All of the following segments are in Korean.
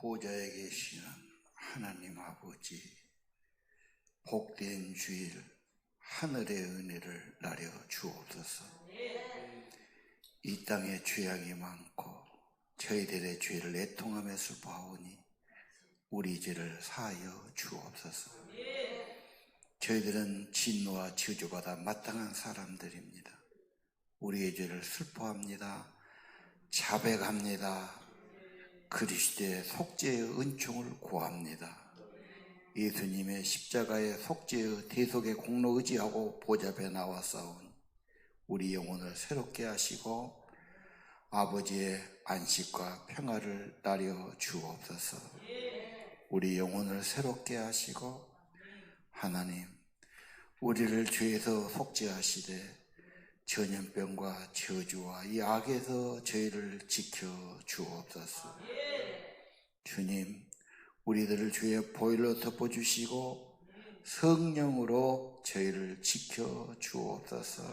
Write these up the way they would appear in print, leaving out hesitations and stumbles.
보좌에 계시는 하나님 아버지, 복된 주일 하늘의 은혜를 나려 주옵소서. 이 땅에 죄악이 많고 저희들의 죄를 애통하며 슬퍼하오니 우리 죄를 사하여 주옵소서. 저희들은 진노와 저주받아 마땅한 사람들입니다. 우리의 죄를 슬퍼합니다. 자백합니다. 그리스도의 속죄의 은총을 구합니다. 예수님의 십자가의 속죄의 대속의 공로 의지하고 보좌 앞에 나와 싸운 우리 영혼을 새롭게 하시고 아버지의 안식과 평화를 나려 주옵소서. 우리 영혼을 새롭게 하시고 하나님, 우리를 죄에서 속죄하시되 전염병과 저주와 이 악에서 저희를 지켜 주옵소서. 주님, 우리들을 주의 보혈로 덮어주시고 성령으로 저희를 지켜 주옵소서.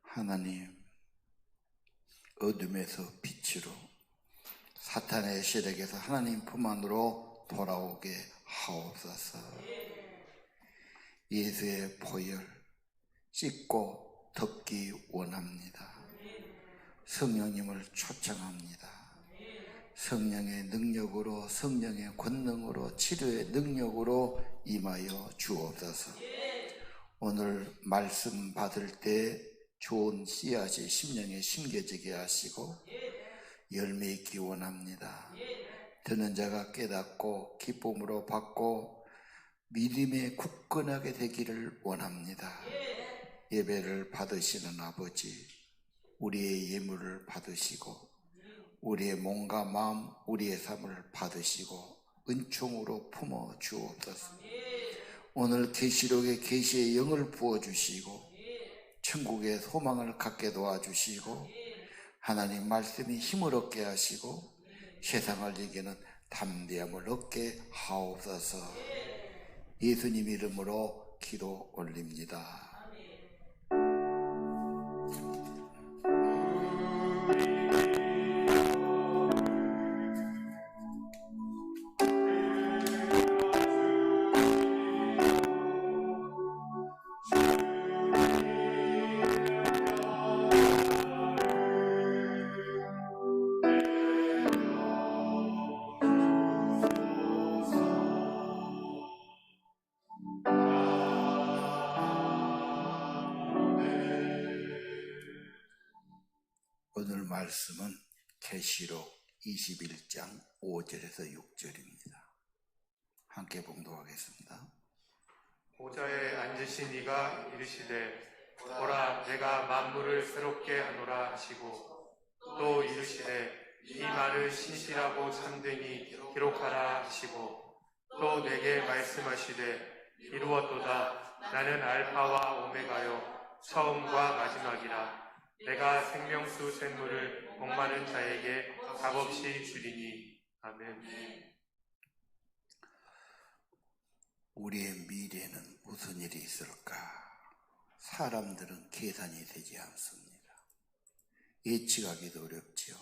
하나님, 어둠에서 빛으로 사탄의 세력에서 하나님 품 안으로 돌아오게 하옵소서. 예수의 보혈 씻고 덮기 원합니다. 성령님을 초청합니다. 성령의 능력으로, 성령의 권능으로, 치료의 능력으로 임하여 주옵소서. 오늘 말씀 받을 때 좋은 씨앗이 심령에 심겨지게 하시고 열매 있기 원합니다. 듣는 자가 깨닫고 기쁨으로 받고 믿음에 굳건하게 되기를 원합니다. 예배를 받으시는 아버지, 우리의 예물을 받으시고 우리의 몸과 마음, 우리의 삶을 받으시고 은총으로 품어 주옵소서. 오늘 계시록의 계시의 영을 부어주시고 천국의 소망을 갖게 도와주시고 하나님 말씀이 힘을 얻게 하시고 세상을 이기는 담대함을 얻게 하옵소서. 예수님 이름으로 기도 올립니다. 오늘 말씀은 계시록 21장 5절에서 6절입니다. 함께 봉독하겠습니다. 보좌에 앉으신 이가 이르시되 보라 내가 만물을 새롭게 하노라 하시고 또 이르시되 이 말을 신실하고 참되니 기록하라 하시고 또 내게 말씀하시되 이루었도다. 나는 알파와 오메가요 처음과 마지막이라. 내가 생명수 샘물을 목마른 자에게 값없이 주리니. 아멘. 우리의 미래는 무슨 일이 있을까? 사람들은 계산이 되지 않습니다. 예측하기도 어렵지요.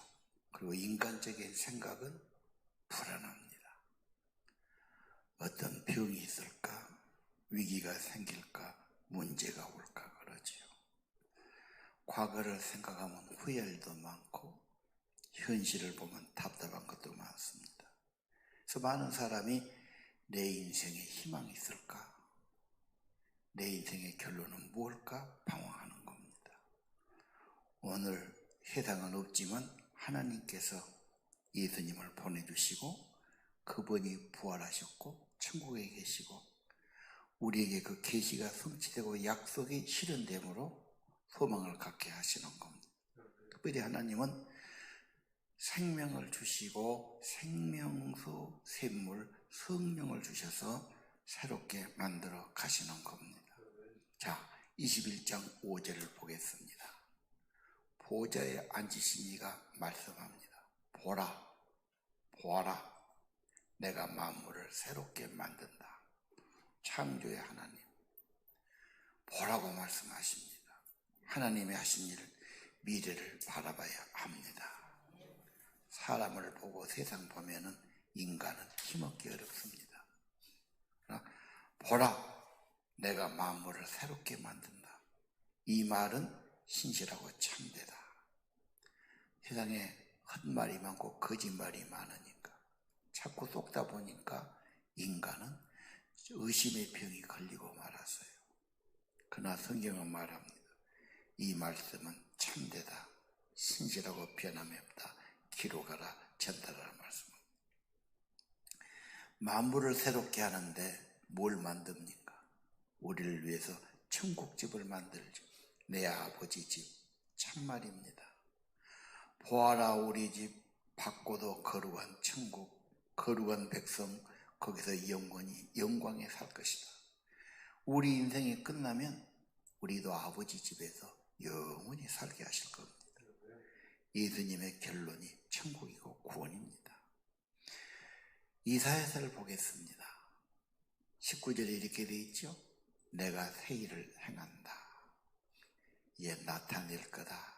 그리고 인간적인 생각은 불안합니다. 어떤 병이 있을까? 위기가 생길까? 문제가 올까? 그러지요. 과거를 생각하면 후회도 많고 현실을 보면 답답한 것도 많습니다. 그래서 많은 사람이 내 인생에 희망이 있을까? 내 인생의 결론은 무엇일까? 방황하는 겁니다. 오늘 세상은 없지만 하나님께서 예수님을 보내주시고 그분이 부활하셨고 천국에 계시고 우리에게 그 계시가 성취되고 약속이 실현됨으로 소망을 갖게 하시는 겁니다. 특별히 하나님은 생명을 주시고 생명수 샘물 성령을 주셔서 새롭게 만들어 가시는 겁니다. 자, 21장 5절을 보겠습니다. 보좌에 앉으신 이가 말씀합니다. 보라, 보아라, 내가 만물을 새롭게 만든다. 창조의 하나님, 보라고 말씀하십니다. 하나님이 하신 일, 미래를 바라봐야 합니다. 사람을 보고 세상 보면은 인간은 힘없기 어렵습니다. 보라, 내가 만물을 새롭게 만든다. 이 말은 신실하고 참되다. 세상에 헛말이 많고 거짓말이 많으니까 자꾸 속다 보니까 인간은 의심의 병이 걸리고 말았어요. 그러나 성경은 말합니다. 이 말씀은 참되다. 신실하고 변함이 없다. 기록하라, 전달하라 말씀은. 만물을 새롭게 하는데 뭘 만듭니까? 우리를 위해서 천국집을 만들죠. 내 아버지 집, 참말입니다. 보아라, 우리 집 밝고도 거룩한 천국, 거룩한 백성, 거기서 영원히 영광에 살 것이다. 우리 인생이 끝나면 우리도 아버지 집에서 영원히 살게 하실 겁니다. 예수님의 결론이 천국이고 구원입니다. 이사야서를 보겠습니다. 19절에 이렇게 되어 있죠. 내가 새 일을 행한다. 이에 나타낼 거다.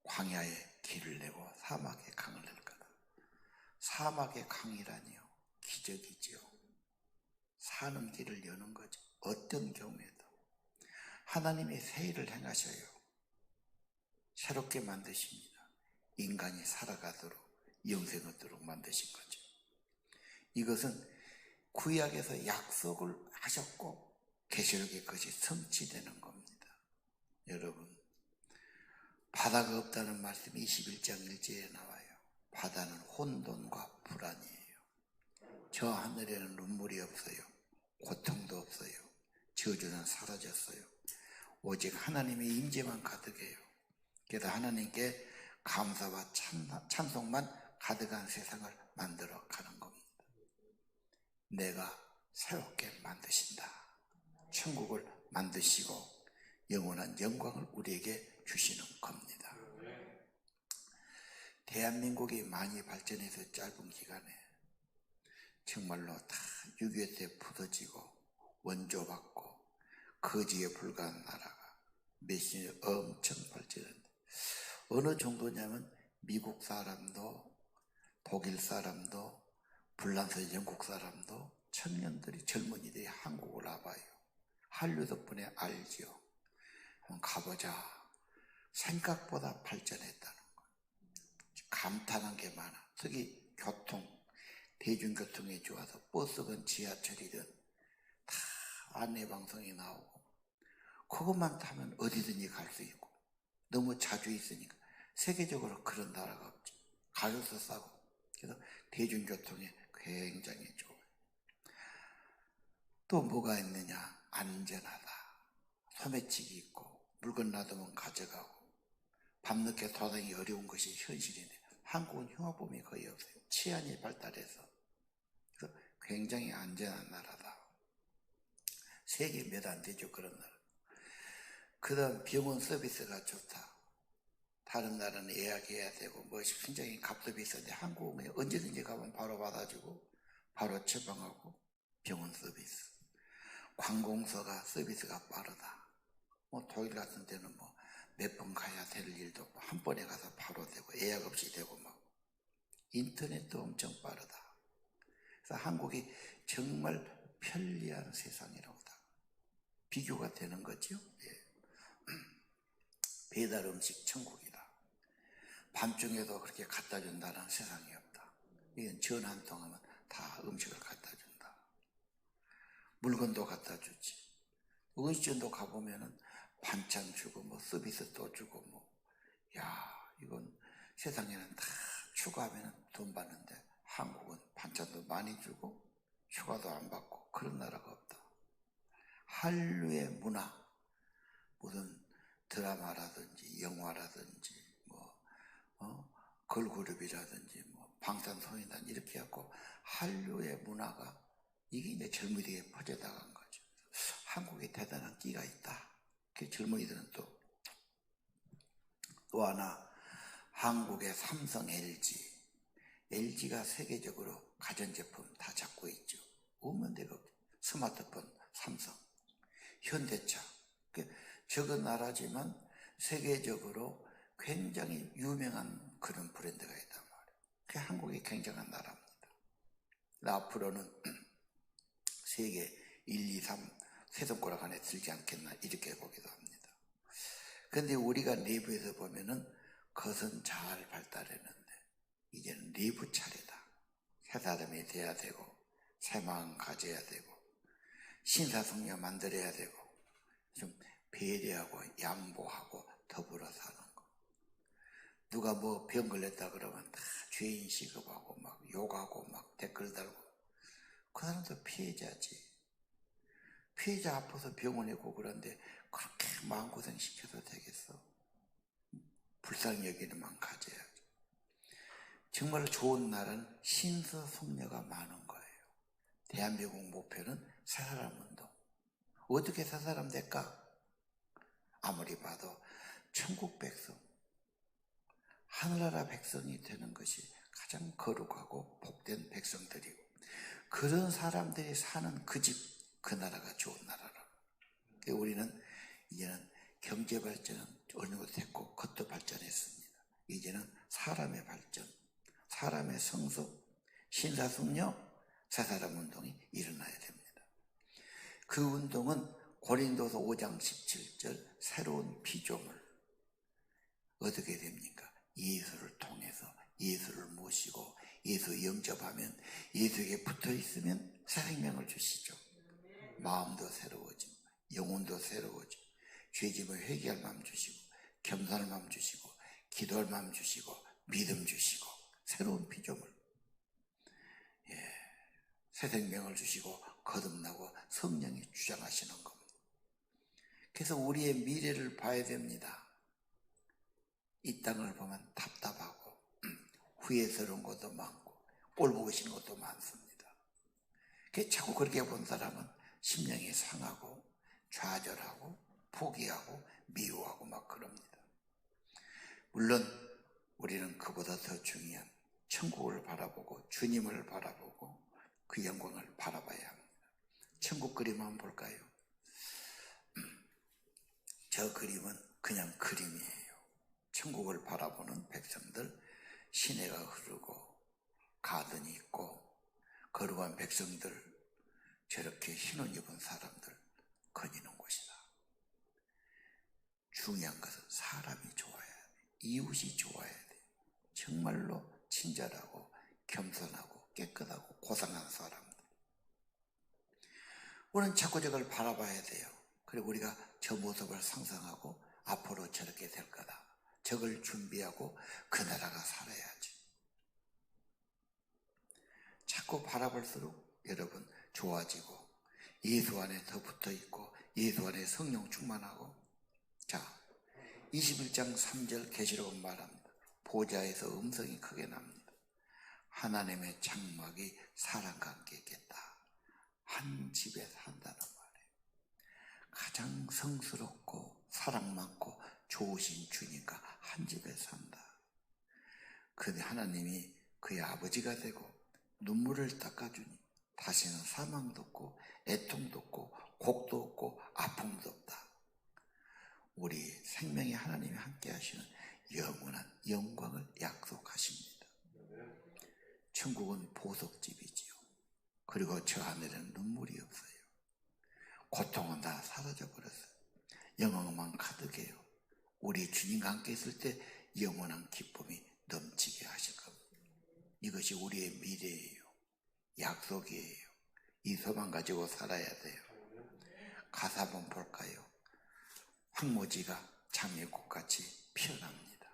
광야에 길을 내고 사막에 강을 낼 거다. 사막의 강이라니요, 기적이지요. 사는 길을 여는 거죠. 어떤 경우에도 하나님이 새 일을 행하셔요. 새롭게 만드십니다. 인간이 살아가도록 영생 얻도록 만드신 거죠. 이것은 구약에서 약속을 하셨고 계시록에 그것이 성취되는 겁니다. 여러분, 바다가 없다는 말씀이 21장 1절에 나와요. 바다는 혼돈과 불안이에요. 저 하늘에는 눈물이 없어요. 고통도 없어요. 저주는 사라졌어요. 오직 하나님의 임재만 가득해요. 그래서 하나님께 감사와 찬송만 가득한 세상을 만들어 가는 겁니다. 내가 새롭게 만드신다. 천국을 만드시고 영원한 영광을 우리에게 주시는 겁니다. 대한민국이 많이 발전해서 짧은 기간에 정말로 다 6.25 때 부서지고 원조받고 거지에 불과한 나라가 몇십 년 엄청 발전했는데 어느 정도냐면 미국 사람도 독일 사람도 불란서 영국 사람도 청년들이 젊은이들이 한국을 와봐요. 한류 덕분에 알지요. 한번 가보자. 생각보다 발전했다는 거예요. 감탄한 게 많아. 특히 교통, 대중교통이 좋아서 버스든 지하철이든 다 안내방송이 나오고 그것만 타면 어디든지 갈 수 있고 너무 자주 있으니까 세계적으로 그런 나라가 없지. 가격도 싸고 그래서 대중교통이 굉장히 좋아요. 또 뭐가 있느냐? 안전하다. 소매치기 있고 물건 놔두면 가져가고 밤늦게 도당이 어려운 것이 현실인데 한국은 흉악범이 거의 없어요. 치안이 발달해서 그래서 굉장히 안전한 나라다. 세계 몇 안 되죠, 그런 나라. 그 다음 병원 서비스가 좋다. 다른 나라는 예약해야 되고 뭐 굉장히 값도 비싼데 한국은 언제든지 가면 바로 받아주고 바로 처방하고 병원 서비스. 관공서가 서비스가 빠르다. 뭐 독일 같은 데는 뭐 몇 번 가야 될 일도 없고 한 번에 가서 바로 되고 예약 없이 되고 막 인터넷도 엄청 빠르다. 그래서 한국이 정말 편리한 세상이라고 다 비교가 되는 거죠. 예. 배달 음식 천국이다. 밤중에도 그렇게 갖다 준다는 세상이 없다. 이건 전화 한 통 하면 다 음식을 갖다 준다. 물건도 갖다 주지. 음식점도 가보면은 반찬 주고 뭐 서비스 또 주고 뭐 이건 세상에는 다 추가하면 돈 받는데 한국은 반찬도 많이 주고 추가도 안 받고 그런 나라가 없다. 한류의 문화, 무슨 드라마라든지 영화라든지 걸그룹이라든지 뭐 방탄소년단 이렇게 해갖고 한류의 문화가 이게 이제 젊은이들에게 퍼져나간 거죠. 한국에 대단한 끼가 있다. 그 젊은이들은 또 하나 한국의 삼성, LG가 세계적으로 가전제품 다 잡고 있죠. 없는 데가 없죠. 스마트폰 삼성, 현대차. 적은 나라지만 세계적으로 굉장히 유명한 그런 브랜드가 있단 말이에요. 굉장한 나라입니다. 앞으로는 세계 1, 2, 3 세 손가락 안에 들지 않겠나 이렇게 보기도 합니다. 그런데 우리가 내부에서 보면은 그것은 잘 발달했는데 이제는 내부 차례다. 새 사람이 돼야 되고 새 마음 가져야 되고 신사숙녀 만들어야 되고 좀 배려하고 양보하고 더불어 사는 거. 누가 뭐 병 걸렸다 그러면 다 죄인 취급하고 막 욕하고 막 댓글 달고 그 사람도 피해자지. 피해자 아파서 병원에 오고 그런데 그렇게 마음고생 시켜도 되겠어? 불쌍히 여기는만 가져야지. 정말 좋은 나라는 신사숙녀가 많은 거예요. 대한민국 목표는 새사람 운동. 어떻게 새사람 될까? 아무리 봐도 천국 백성, 하늘나라 백성이 되는 것이 가장 거룩하고 복된 백성들이고 그런 사람들이 사는 그 집, 그 나라가 좋은 나라라. 우리는 이제는 경제 발전은 어느 정도 됐고 그것도 발전했습니다. 이제는 사람의 발전, 사람의 성숙, 신사숙녀, 새사람 운동이 일어나야 됩니다. 그 운동은 고린도서 5장 17절 새로운 피조물 어떻게 됩니까? 예수를 통해서 예수를 모시고 예수 영접하면 예수에게 붙어있으면 새 생명을 주시죠. 마음도 새로워지고 영혼도 새로워지고 죄짐을 회개할 마음 주시고 겸손할 마음 주시고 기도할 마음 주시고 믿음 주시고 새로운 피조물, 새 생명을 주시고 거듭나고 성령이 주장하시는 겁니다. 그래서 우리의 미래를 봐야 됩니다. 이 땅을 보면 답답하고 후회스러운 것도 많고 꼴보기 싫은 것도 많습니다. 자꾸 그렇게 본 사람은 심령이 상하고 좌절하고 포기하고 미워하고 막 그럽니다. 물론 우리는 그보다 더 중요한 천국을 바라보고 주님을 바라보고 그 영광을 바라봐야 합니다. 천국 그림 한번 볼까요? 저 그림은 그냥 그림이에요. 천국을 바라보는 백성들, 시내가 흐르고 가든이 있고 거룩한 백성들, 저렇게 흰옷 입은 사람들 거니는 곳이다. 중요한 것은 사람이 좋아야 돼. 이웃이 좋아야 돼. 정말로 친절하고 겸손하고 깨끗하고 고상한 사람들. 우리는 자꾸 저걸 바라봐야 돼요. 그리고 우리가 저 모습을 상상하고 앞으로 저렇게 될 거다. 저걸 준비하고 그 나라가 살아야지. 자꾸 바라볼수록 여러분 좋아지고 예수 안에 더 붙어있고 예수 안에 성령 충만하고. 자, 21장 3절 계시록은 말합니다. 보좌에서 음성이 크게 납니다. 하나님의 장막이 사람과 함께 있겠다. 한 집에 산다는 말이에요. 가장 성스럽고 사랑 많고 좋으신 주님과 한 집에 산다. 근데 하나님이 그의 아버지가 되고 눈물을 닦아주니 다시는 사망도 없고 애통도 없고 곡도 없고 아픔도 없다. 우리 생명의 하나님이 함께 하시는 영원한 영광을 약속하십니다. 천국은 보석집이지요. 그리고 저 하늘에는 눈물이 없어요. 고통은 다 사라져 버렸어요. 영광만 가득해요. 우리 주님과 함께 있을 때 영원한 기쁨이 넘치게 하실 겁니다. 이것이 우리의 미래예요. 약속이에요. 이 소망 가지고 살아야 돼요. 가사 한번 볼까요? 황무지가 장미꽃같이 피어납니다.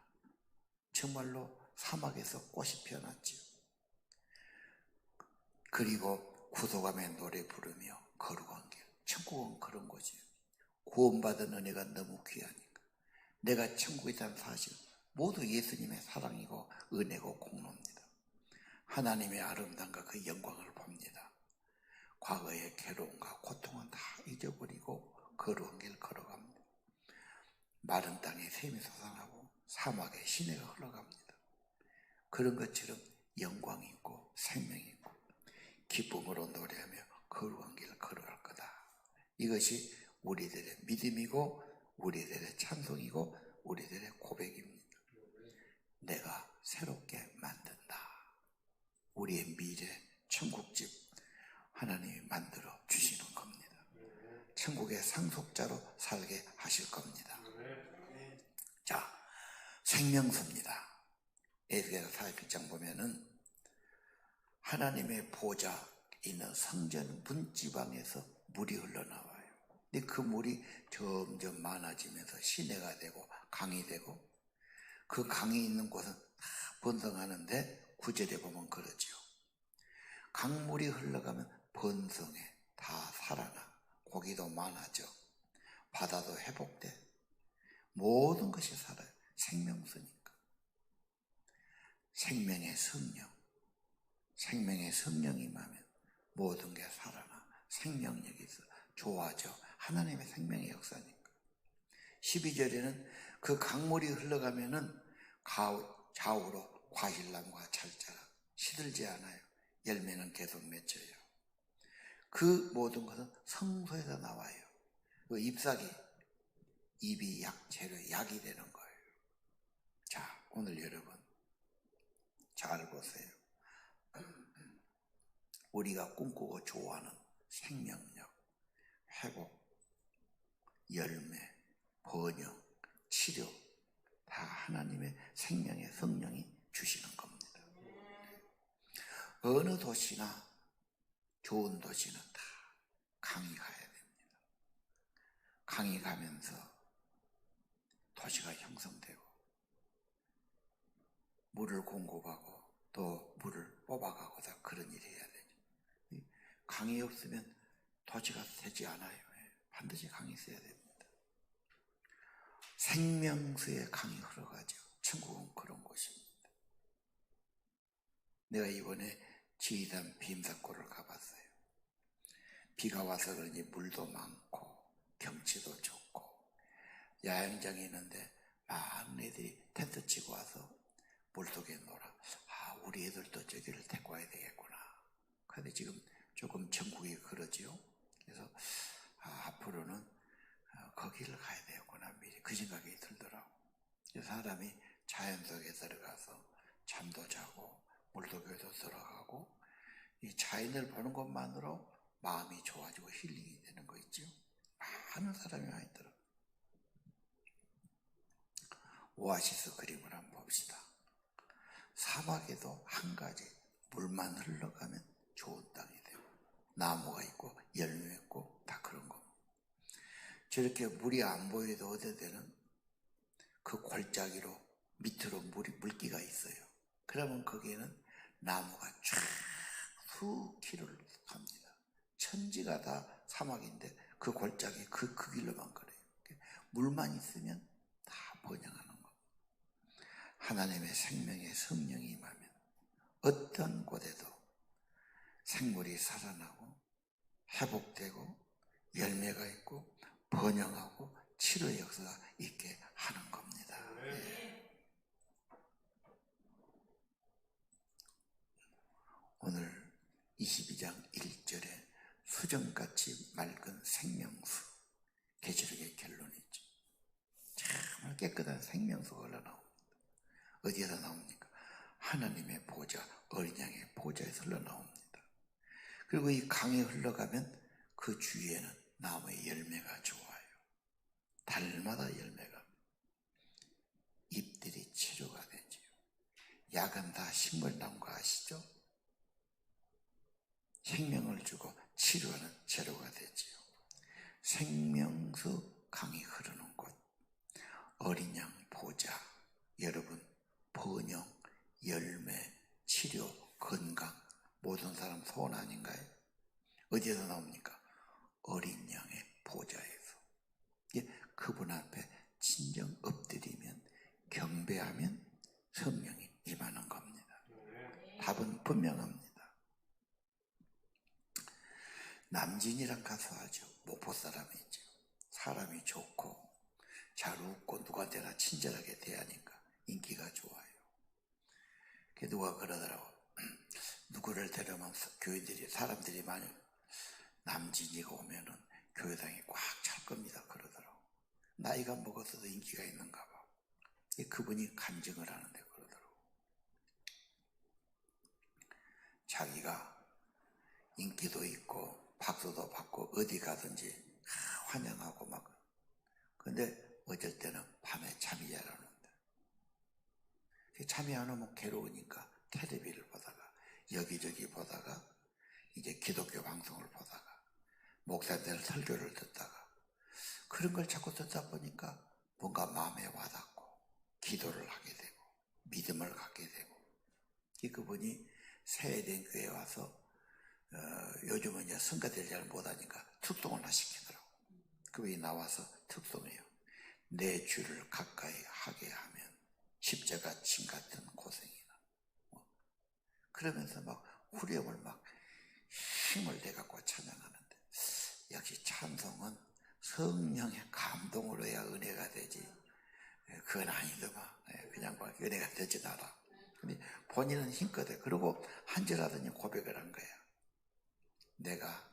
정말로 사막에서 꽃이 피어났지요. 그리고 구속함의 노래 부르며 거룩한 길. 천국은 그런 거지요. 구원받은 은혜가 너무 귀하니까. 내가 천국에 있다는 사실 모두 예수님의 사랑이고 은혜고 공로입니다. 하나님의 아름다움과 그 영광을 봅니다. 과거의 괴로움과 고통은 다 잊어버리고 거룩한 길 걸어갑니다. 마른 땅에 샘이 솟아나고 사막에 시내가 흘러갑니다. 그런 것처럼 영광이 있고 생명이 있고 기쁨으로 노래하며 거룩한 길을 걸어갈 거다. 이것이 우리들의 믿음이고 우리들의 찬송이고 우리들의 고백입니다. 내가 새롭게 만든다. 우리의 미래 천국집 하나님이 만들어 주시는 겁니다. 천국의 상속자로 살게 하실 겁니다. 자, 생명수입니다. 에스겔서 41장 보면은 하나님의 보좌 있는 성전 문지방에서 물이 흘러나와요. 근데 그 물이 점점 많아지면서 시내가 되고 강이 되고, 그 강이 있는 곳은 다 번성하는데 9절에 보면 그러죠. 강물이 흘러가면 번성해, 다 살아나, 고기도 많아져, 바다도 회복돼, 모든 것이 살아요. 생명수니까. 생명의 성령, 생명의 성령이 임하면 모든 게 살아나, 생명력이 있어, 좋아져. 하나님의 생명의 역사니까. 12절에는 그 강물이 흘러가면은 좌우로 과실나무가 잘 자라, 시들지 않아요. 열매는 계속 맺혀요. 그 모든 것은 성소에서 나와요. 그 잎사귀, 잎이 재료, 약이 되는 거예요. 자, 오늘 여러분 잘 보세요. 우리가 꿈꾸고 좋아하는 생명력, 회복, 열매, 번영, 치료, 다 하나님의 생명의 성령이 주시는 겁니다. 어느 도시나 좋은 도시는 다 강이 가야 됩니다. 강이 가면서 도시가 형성되고 물을 공급하고 또 물을 뽑아가고 다 그런 일을 해야 되죠. 강이 없으면 도시가 되지 않아요. 반드시 강이 있어야 됩니다. 생명수의 강이 흘러가죠. 천국은 그런 곳입니다. 내가 이번에 지리산 빔사골을 가봤어요. 비가 와서 그런지 물도 많고 경치도 좋고 야영장이 있는데 많은 애들이 텐트 치고 와서 물속에 놀아. 우리 애들도 저기를 데리고 와야 되겠구나. 그런데 지금 조금 전국이 그러지요. 그래서 앞으로는 거기를 가야 되겠구나, 미리 그 생각이 들더라고. 사람이 자연 속에 들어가서 잠도 자고 물속에도 들어가고 이 자연을 보는 것만으로 마음이 좋아지고 힐링이 되는 거 있죠. 많은 사람이 많이 들어. 오아시스 그림을 한번 봅시다. 사막에도 한 가지 물만 흘러가면 좋은 땅이 되고 나무가 있고 열매 있고 다 그런 거. 저렇게 물이 안 보여도 어디 되는 그 골짜기로 밑으로 물기가 있어요. 그러면 거기에는 나무가 쫙 수킬로를 갑니다. 천지가 다 사막인데 그 골짜기 그 길로만 걸어요. 물만 있으면 다 번영하는 거. 하나님의 생명의 성령이 임하면 어떤 곳에도 생물이 살아나고 회복되고 열매가 있고 번영하고 치료의 역사가 있게 하는 겁니다. 오늘 22장 1절에 수정같이 맑은 생명수, 계시록의 결론이죠. 정말 깨끗한 생명수가 흘러나옵니다. 어디에서 나옵니까? 하나님의 보좌, 어린 양의 보좌에서 흘러나옵니다. 그리고 이 강이 흘러가면 그 주위에는 나무의 열매가 좋아요. 달마다 열매가, 잎들이 치료가 되지요. 약은 다 식물나무가 아시죠? 생명을 주고 치료하는 재료가 되지요. 생명수 강이 흐르는 곳, 어린 양 보좌, 여러분 번영, 열매, 치료, 건강, 모든 사람 소원 아닌가요? 어디에서 나옵니까? 어린 양의 보좌에서. 그분 앞에 진정 엎드리면, 경배하면 성령이 임하는 겁니다. 답은 분명합니다. 남진이란 가수 하죠. 목포 사람이죠. 사람이 좋고 잘 웃고 누구한테나 친절하게 대하니까 인기가 좋아요. 누가 그러더라고. 누구를 데려오면 교인들이, 사람들이 많이, 남진이가 오면은 교회당이 꽉 찰 겁니다. 그러더라고. 나이가 먹어서도 인기가 있는가 봐. 그분이 간증을 하는데 그러더라고. 자기가 인기도 있고 박수도 받고 어디 가든지 환영하고 막. 근데 어쩔 때는 밤에 잠이 잘 안 온다. 잠이 안 오면 괴로우니까 텔레비를 보다가 여기저기 보다가 이제 기독교 방송을 보다가 목사들 설교를 듣다가 그런 걸 자꾸 듣다 보니까 뭔가 마음에 와닿고 기도를 하게 되고 믿음을 갖게 되고. 그분이 세eden 교회에 와서 요즘은 이제 성가대를 잘 못하니까 특송을 시키더라고. 그분이 나와서 특송해요. 내 주를 가까이 하게 하면 십자가 침 같은 고생이나. 그러면서 막 후렴을 막 힘을 내갖고 찬양하는데, 역시 찬송은 성령의 감동으로 해야 은혜가 되지. 그건 아니더만. 그냥 막 은혜가 되진 않아. 근데 본인은 힘껏 해. 그리고 한 절 하더니 고백을 한 거야. 내가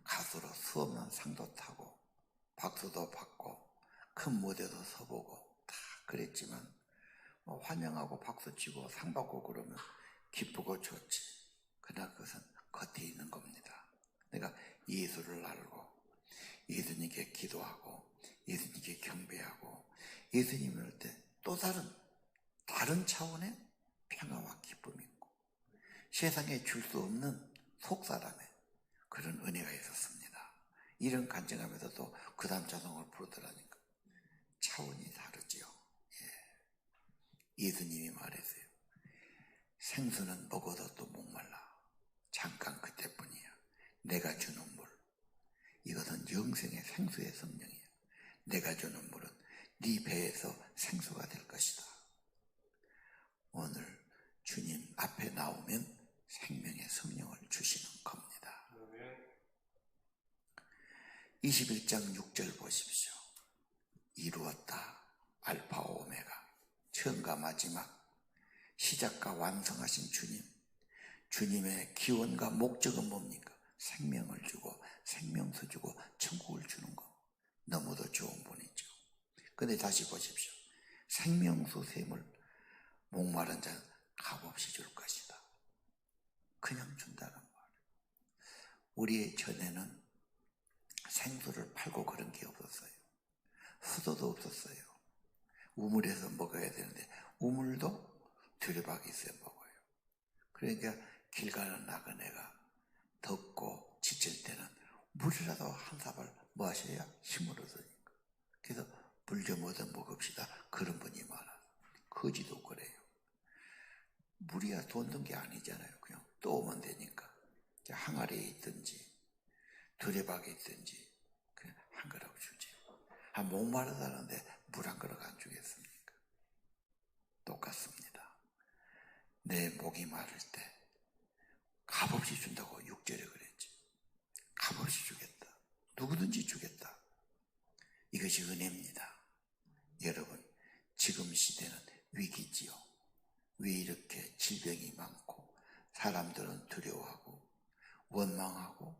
가수로 수없는 상도 타고 박수도 받고 큰 무대도 서보고 다 그랬지만 뭐 환영하고 박수치고 상 받고 그러면 기쁘고 좋지. 그러나 그것은 겉에 있는 겁니다. 내가 예수를 알고 예수님께 기도하고 예수님께 경배하고 예수님을 할 때 또 다른 차원의 평화와 기쁨이 있고 세상에 줄 수 없는 속사람의 그런 은혜가 있었습니다. 이런 간증하면서도 그 다음 찬송을 부르더라니까 차원이 다르지요. 예수님이 말했어요. 생수는 먹어도 또 목말라. 잠깐 그때뿐이야. 내가 주는 물, 이것은 영생의 생수의 성령이야. 내가 주는 물은 네 배에서 생수가 될 것이다. 오늘 주님 앞에 나오면 생명의 성령을 주시는 겁니다. 21장 6절 보십시오. 이루었다. 알파 오메가, 처음과 마지막, 시작과 완성하신 주님. 주님의 기원과 목적은 뭡니까? 생명을 주고 생명수 주고 천국을 주는 거. 너무도 좋은 분이죠. 근데 다시 보십시오. 생명수 샘을 목마른 자는 값없이 줄 것이다. 그냥 준다는 말이에요. 우리 전에는 생수를 팔고 그런 게 없었어요. 수도도 없었어요. 우물에서 먹어야 되는데 우물도 두레박이 있어야 먹어요. 그러니까 길 가는 나그네가 덥고 지칠 때는 물이라도 한 사발 뭐 하셔야 힘을 얻으니까. 그래서 물 좀 얻어 먹읍시다. 그런 분이 많아요. 거지도 그래요. 물이야 돈 든 게 아니잖아요. 그냥 떠오면 되니까. 항아리에 있든지 두레박에 있든지 그냥 한 그릇 주지. 목마르다는데 물 한 그릇 안 주겠습니까? 똑같습니다. 내 목이 마를 때 값없이 준다고 6절에 그랬지. 값없이 주겠다. 누구든지 주겠다. 이것이 은혜입니다. 여러분, 지금 시대는 위기지요. 왜 이렇게 질병이 많고 사람들은 두려워하고 원망하고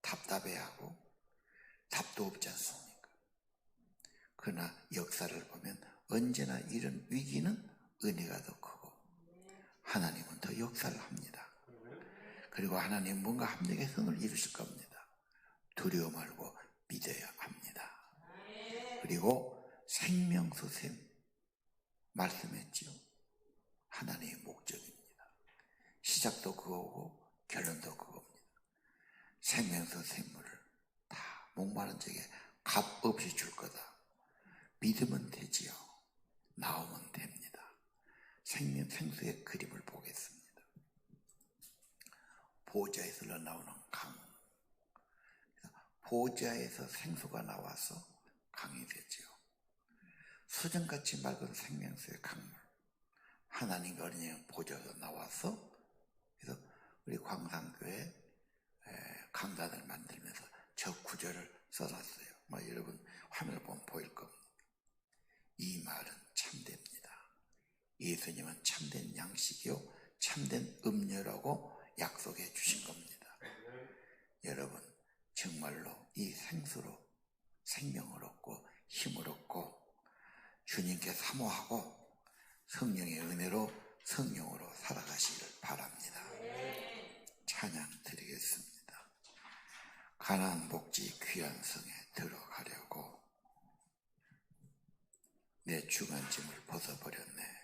답답해하고 답도 없지 않습니까? 그러나 역사를 보면 언제나 이런 위기는 은혜가 더 크고 하나님은 더 역사를 합니다. 그리고 하나님 뭔가 합력의 선을 이루실 겁니다. 두려워 말고 믿어야 합니다. 그리고 생명수샘 말씀했지요. 하나님의 목적입니다. 시작도 그거고 결론도 그겁니다. 생명수샘물을 다 목마른 적에 값 없이 줄 거다. 믿으면 되지요. 나오면 됩니다. 생수의 그림을 보겠습니다. 보좌에서 흘러나오는 강. 보좌에서 생수가 나와서 강이 되지요. 수정같이 맑은 생명수의 강물. 하나님과 어린이 보좌에서 나와서 그래서 우리 광산교회 강단을 만들면서 저 구절을 써놨어요. 여러분 화면을 보면 보일 겁니다. 이 말은 참됩니다. 예수님은 참된 양식이요 참된 음료라고 약속해 주신 겁니다. 여러분 정말로 이 생수로 생명을 얻고 힘을 얻고 주님께 사모하고 성령의 은혜로 성령으로 살아가시기를 바랍니다. 가나안 복지 귀한 성에 들어가려고 내 주간짐을 벗어버렸네.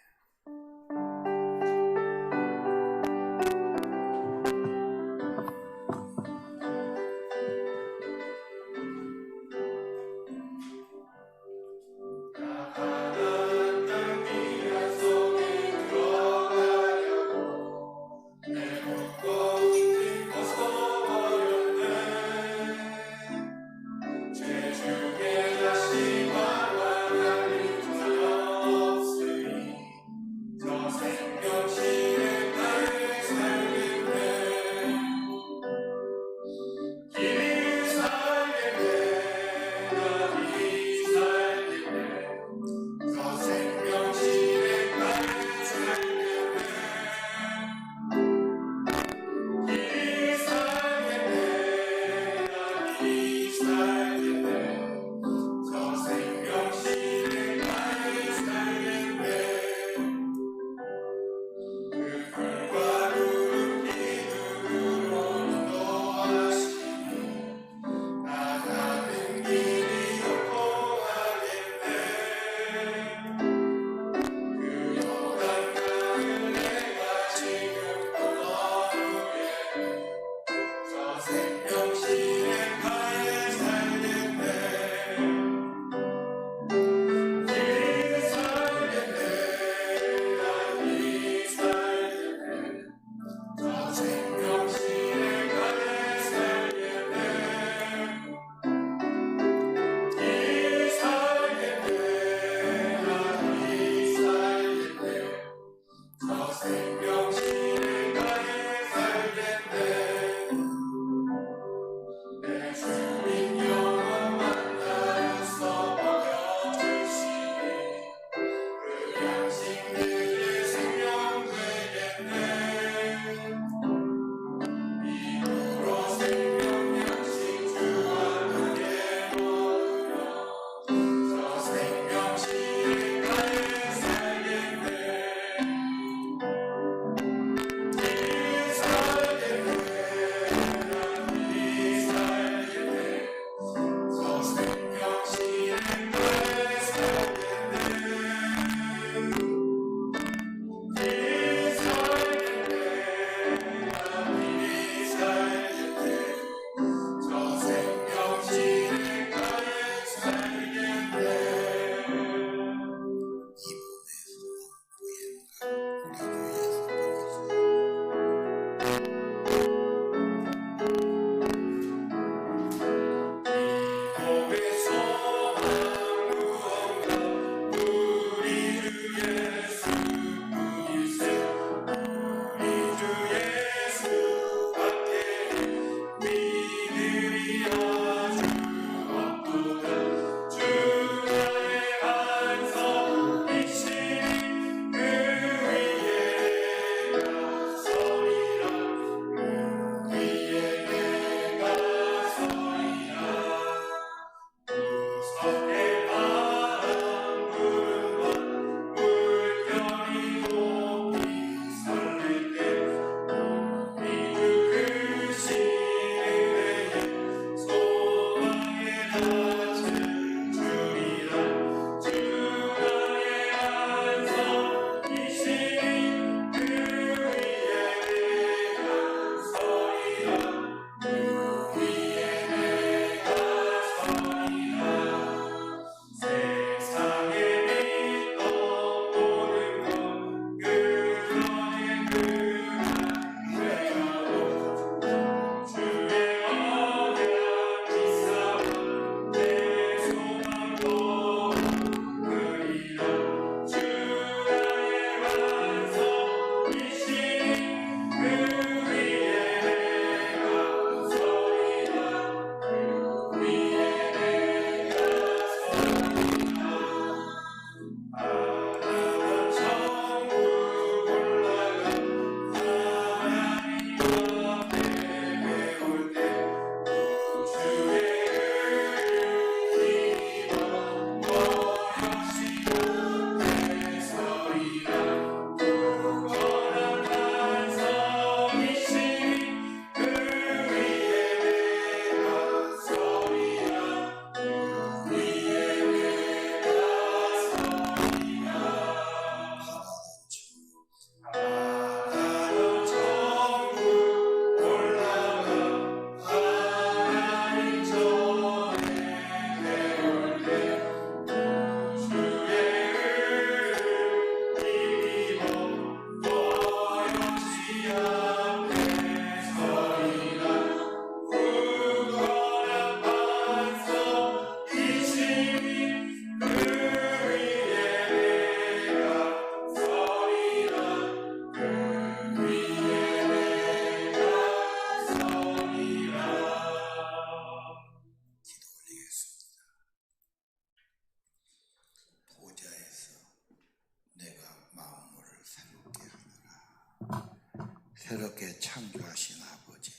새롭게 창조하신 아버지,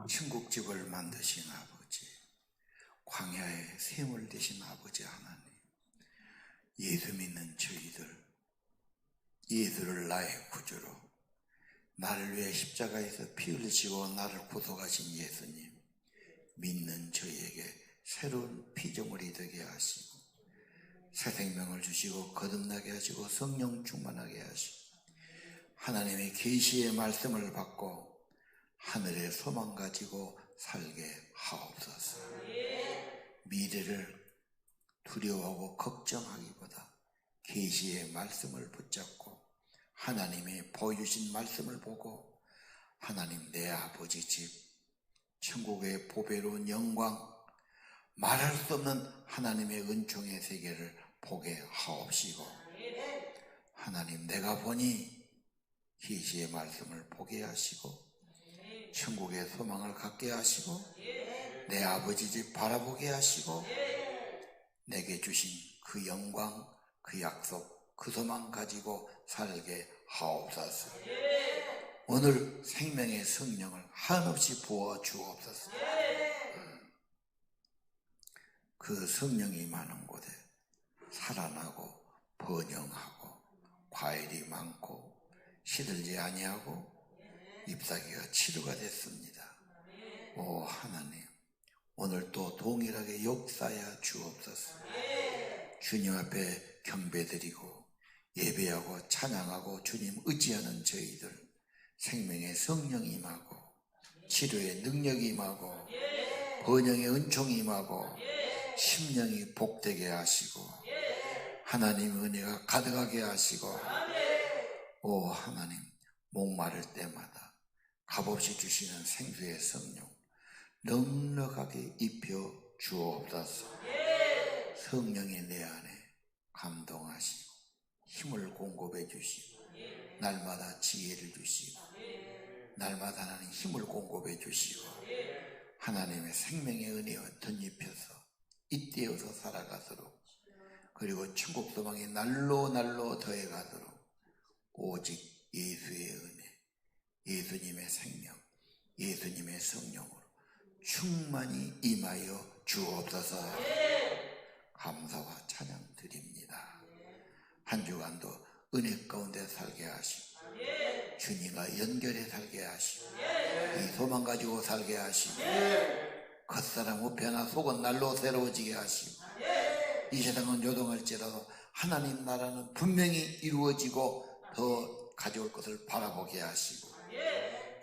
천국집을 만드신 아버지, 광야의 샘을 되신 아버지 하나님, 예수 믿는 저희들, 예수를 나의 구주로, 나를 위해 십자가에서 피 흘리시고 나를 구속하신 예수님, 믿는 저희에게 새로운 피조물이 되게 하시고 새 생명을 주시고 거듭나게 하시고 성령 충만하게 하시고 하나님의 계시의 말씀을 받고 하늘의 소망 가지고 살게 하옵소서. 미래를 두려워하고 걱정하기보다 계시의 말씀을 붙잡고 하나님이 보여주신 말씀을 보고 하나님 내 아버지 집 천국의 보배로운 영광 말할 수 없는 하나님의 은총의 세계를 보게 하옵시고 하나님 내가 보니 계시의 말씀을 보게 하시고 천국의 소망을 갖게 하시고 내 아버지 집 바라보게 하시고 내게 주신 그 영광 그 약속 그 소망 가지고 살게 하옵소서. 오늘 생명의 성령을 한없이 부어 주옵소서. 그 성령이 많은 곳에 살아나고 번영하고 과일이 많고 시들지 아니하고 잎사귀가 치료가 됐습니다. 오 하나님 오늘 또 동일하게 역사하여 주옵소서. 주님 앞에 경배드리고 예배하고 찬양하고 주님 의지하는 저희들 생명의 성령이 임하고 치료의 능력이 임하고 번영의 은총이 임하고 심령이 복되게 하시고 하나님의 은혜가 가득하게 하시고 오 하나님 목마를 때마다 값없이 주시는 생수의 성령 넉넉하게 입혀 주옵소서. 성령이 내 안에 감동하시고 힘을 공급해 주시고 날마다 지혜를 주시고 날마다 하나님 힘을 공급해 주시고 하나님의 생명의 은혜와 덧입혀서 잇대어서 살아가도록 그리고 천국 소망이 날로 더해가도록 오직 예수의 은혜 예수님의 생명 예수님의 성령으로 충만히 임하여 주옵소서. 감사와 찬양 드립니다. 한 주간도 은혜 가운데 살게 하시고 주님과 연결해 살게 하시고 이 소망 가지고 살게 하시고 겉사람 우편나 속은 날로 새로워지게 하시고 이 세상은 요동할지라도 하나님 나라는 분명히 이루어지고 더 가져올 것을 바라보게 하시고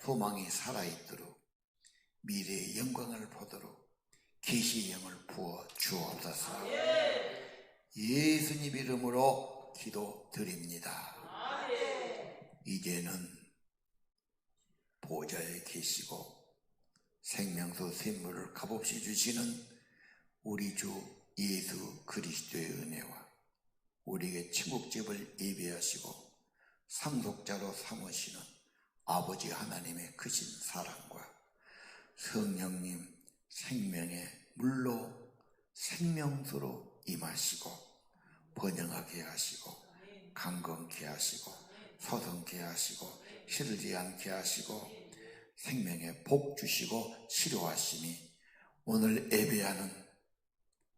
소망이 살아있도록 미래의 영광을 보도록 계시의 영을 부어 주옵소서. 예수님 이름으로 기도드립니다. 이제는 보좌에 계시고 생명수 샘물을 값없이 주시는 우리 주 예수 그리스도의 은혜와 우리에게 천국집을 예비하시고 상속자로 삼으시는 아버지 하나님의 크신 사랑과 성령님 생명의 물로 생명수로 임하시고 번영하게 하시고 강건케 하시고 소성케 하시고 시들지 않게 하시고 생명의 복 주시고 치료하심이 오늘 예배하는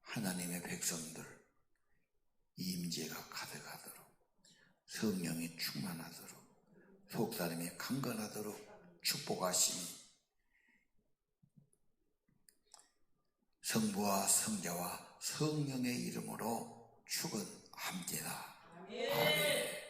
하나님의 백성들 임재가 가득하도록 성령이 충만하도록 속사람이 강건하도록 축복하심이 성부와 성자와 성령의 이름으로 축원합니다. 아멘.